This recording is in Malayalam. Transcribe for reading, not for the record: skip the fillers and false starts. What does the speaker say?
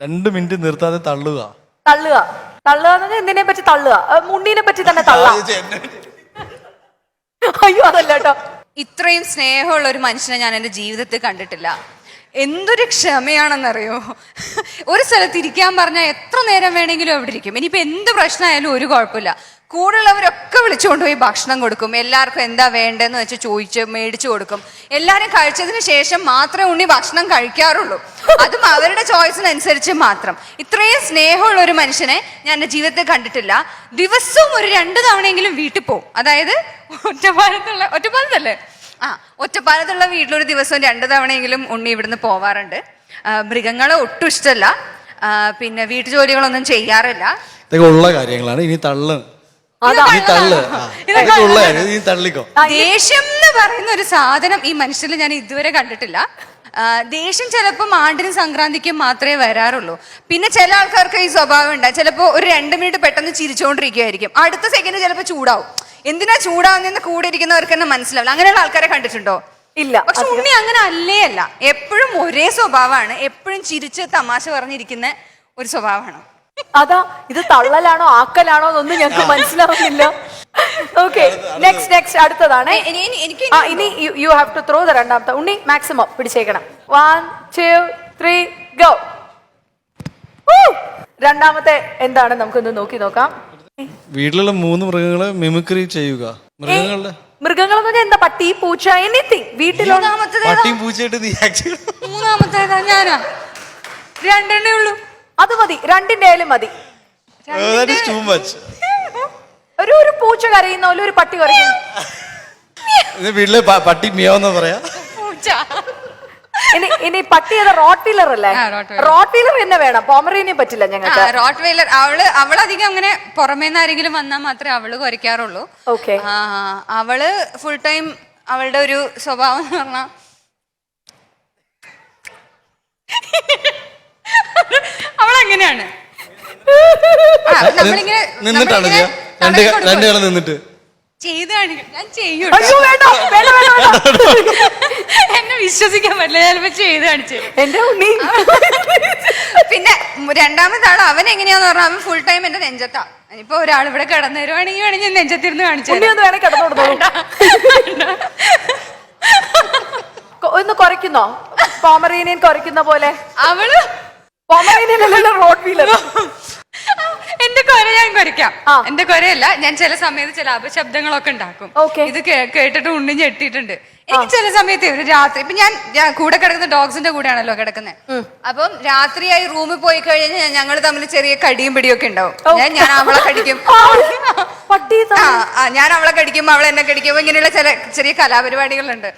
2 മിനിറ്റ് നിർത്താതെ തള്ളുക. തള്ളുക എന്ന് എന്തിനെ പറ്റി തള്ളുക? മുണ്ണീനെ പറ്റി തന്നെ തള്ളാം. അയ്യോ അതല്ല കേട്ടോ. ഇത്രയും സ്നേഹമുള്ള ഒരു മനുഷ്യനെ ഞാൻ എൻ്റെ ജീവിതത്തിൽ കണ്ടിട്ടില്ല. എന്തൊരു ക്ഷമയാണെന്നറിയോ. ഒരു സ്ഥലത്ത് ഇരിക്കാൻ പറഞ്ഞാൽ എത്ര നേരം വേണമെങ്കിലും അവിടെ ഇരിക്കും. ഇനിയിപ്പോൾ എന്ത് പ്രശ്നമായാലും ഒരു കുഴപ്പമില്ല. കൂടുള്ളവരൊക്കെ വിളിച്ചുകൊണ്ട് പോയി ഭക്ഷണം കൊടുക്കും. എല്ലാവർക്കും എന്താ വേണ്ടതെന്ന് വെച്ച് ചോദിച്ച് മേടിച്ചു കൊടുക്കും. എല്ലാവരും കഴിച്ചതിന് ശേഷം മാത്രമേ ഉണ്ണി ഭക്ഷണം കഴിക്കാറുള്ളൂ. അതും അവരുടെ ചോയ്സിനനുസരിച്ച് മാത്രം. ഇത്രയും സ്നേഹമുള്ള ഒരു മനുഷ്യനെ ഞാൻ എൻ്റെ ജീവിതത്തിൽ കണ്ടിട്ടില്ല. ദിവസവും ഒരു 2 തവണയെങ്കിലും വീട്ടിൽ പോകും. അതായത് ഒറ്റപ്പാലത്തല്ലേ? ഒറ്റപ്പാലത്തുള്ള വീട്ടിലൊരു ദിവസം 2 തവണയെങ്കിലും ഉണ്ണി ഇവിടുന്ന് പോവാറുണ്ട്. മൃഗങ്ങളെ ഒട്ടും ഇഷ്ടമല്ല. പിന്നെ വീട്ടുജോലികളൊന്നും ചെയ്യാറില്ല. ഇതൊക്കെ ഉള്ള കാര്യങ്ങളാണ്. ഇനി തള്ളു. ദേഷ്യം എന്ന് പറയുന്ന ഒരു സാധനം ഈ മനുഷ്യരിൽ ഞാൻ ഇതുവരെ കണ്ടിട്ടില്ല. ദേഷ്യം ചിലപ്പോൾ ആണ്ടിനും സംക്രാന്തിക്കും മാത്രമേ വരാറുള്ളൂ. പിന്നെ ചില ആൾക്കാർക്ക് ഈ സ്വഭാവം ഉണ്ടാകും. ചിലപ്പോൾ ഒരു 2 മിനിറ്റ് പെട്ടെന്ന് ചിരിച്ചുകൊണ്ടിരിക്കുകയായിരിക്കും. അടുത്ത സെക്കൻഡ് ചിലപ്പോൾ ചൂടാവും. എന്തിനാ ചൂടാവുന്നതെന്ന് കൂടെ ഇരിക്കുന്നവർക്ക് തന്നെ മനസ്സിലാവില്ല. അങ്ങനെയുള്ള ആൾക്കാരെ കണ്ടിട്ടുണ്ടോ? ഇല്ല. പക്ഷെ ഉണ്ണി അങ്ങനെ അല്ലേ അല്ല. എപ്പോഴും ഒരേ സ്വഭാവമാണ്. എപ്പോഴും ചിരിച്ച് തമാശ പറഞ്ഞിരിക്കുന്ന ഒരു സ്വഭാവമാണ്. അതാ ഇത് തള്ളലാണോ ആക്കലാണോ എന്നൊന്നും ഞങ്ങൾക്ക് മനസ്സിലാവുന്നില്ല. ഓക്കെ നെക്സ്റ്റ് അടുത്തതാണ്. ഇനി you have to throw the രണ്ടാമത്തെ. ഉണ്ണി മാക്സിമം പിടിച്ചേക്കണം. 1 2 3 ഗോ. രണ്ടാമത്തെ എന്താണ് നമുക്കൊന്ന് നോക്കാം. വീട്ടിലുള്ള 3 മൃഗങ്ങളെ മിമിക്രി ചെയ്യുക. മൃഗങ്ങളെന്ന് പറഞ്ഞാൽ എന്താ? പട്ടി, പൂച്ച, എനിത്തിങ്. വീട്ടിലുള്ള പട്ടിയും പൂച്ചയായിട്ട് നീ മൂന്നാമത്തേതാ ഞാനാ. 2 ഉള്ളൂ. അത് മതി. 2ന്റെ ആയാലും മതി. ഒരു പൂച്ച കരയുന്ന പോലെ ഒരു പട്ടി കരയുന്നു. വീട്ടില് പട്ടി മിയാവെന്നാ പറയാ. ഇനി പട്ടി അത് റോട്ട്വീലർ അല്ലേ? റോട്ട്വീലർ തന്നെ വേണം. പോമറേനിയൻ പറ്റില്ല ഞങ്ങൾക്ക്. റോട്ട്വീലർ അവളധികം അങ്ങനെ പുറമേന്ന് ആരെങ്കിലും വന്നാൽ മാത്രമേ അവള് കുരയ്ക്കാറുള്ളൂ. ഓക്കെ. അവള് ഫുൾ ടൈം അവളുടെ ഒരു സ്വഭാവം എന്ന് പറഞ്ഞാ അവളെങ്ങനെയാണ് നിന്നിട്ടാണ് നിന്നിട്ട് ചെയ്ത് കാണിക്കും. ഞാൻ ചെയ്യും. എന്നെ വിശ്വസിക്കാൻ പറ്റില്ല. ഞാനിപ്പോ ചെയ്ത് കാണിച്ചു. എന്റെ ഉണ്ണി. പിന്നെ 2ാമത്തെ ആൾ അവൻ എങ്ങനെയാന്ന് പറഞ്ഞാൽ അവൻ ഫുൾ ടൈം എന്റെ നെഞ്ചത്താ. ഇനിയിപ്പോ ഒരാൾ ഇവിടെ കിടന്നു വരുവാണെങ്കിൽ വേണമെങ്കിൽ നെഞ്ചത്തിരുന്ന് കാണിച്ചു. ഒന്ന് കുറയ്ക്കുന്നോ? പോമറേനിയൻ കുറയ്ക്കുന്ന പോലെ. അവള് പോമറേനിയൻ അല്ലല്ലോ റോട്ട്വീലർ. എന്റെ കൊര ഞാൻ കുരയ്ക്കാം. എന്റെ കൊരയല്ല, ഞാൻ ചില സമയത്ത് ചില അപശബ്ദങ്ങളൊക്കെ ഉണ്ടാക്കും. ഇത് കേട്ടിട്ട് ഉണ്ണി ഞെട്ടിയിട്ടുണ്ട്. എനിക്ക് ചില സമയത്ത് രാത്രി ഇപ്പൊ ഞാൻ കൂടെ കിടക്കുന്ന ഡോഗ്സിന്റെ കൂടെയാണല്ലോ കിടക്കുന്നത്. അപ്പം രാത്രിയായി റൂമിൽ പോയി കഴിഞ്ഞാൽ ഞങ്ങൾ തമ്മിൽ ചെറിയ കടിയും പിടിയും ഒക്കെ ഉണ്ടാവും. ഞാൻ അവളെ കടിക്കും, ഞാൻ അവളെ കടിക്കും, അവൾ എന്നെ കടിക്കും. ഇങ്ങനെയുള്ള ചില ചെറിയ കലാപരിപാടികളുണ്ട്.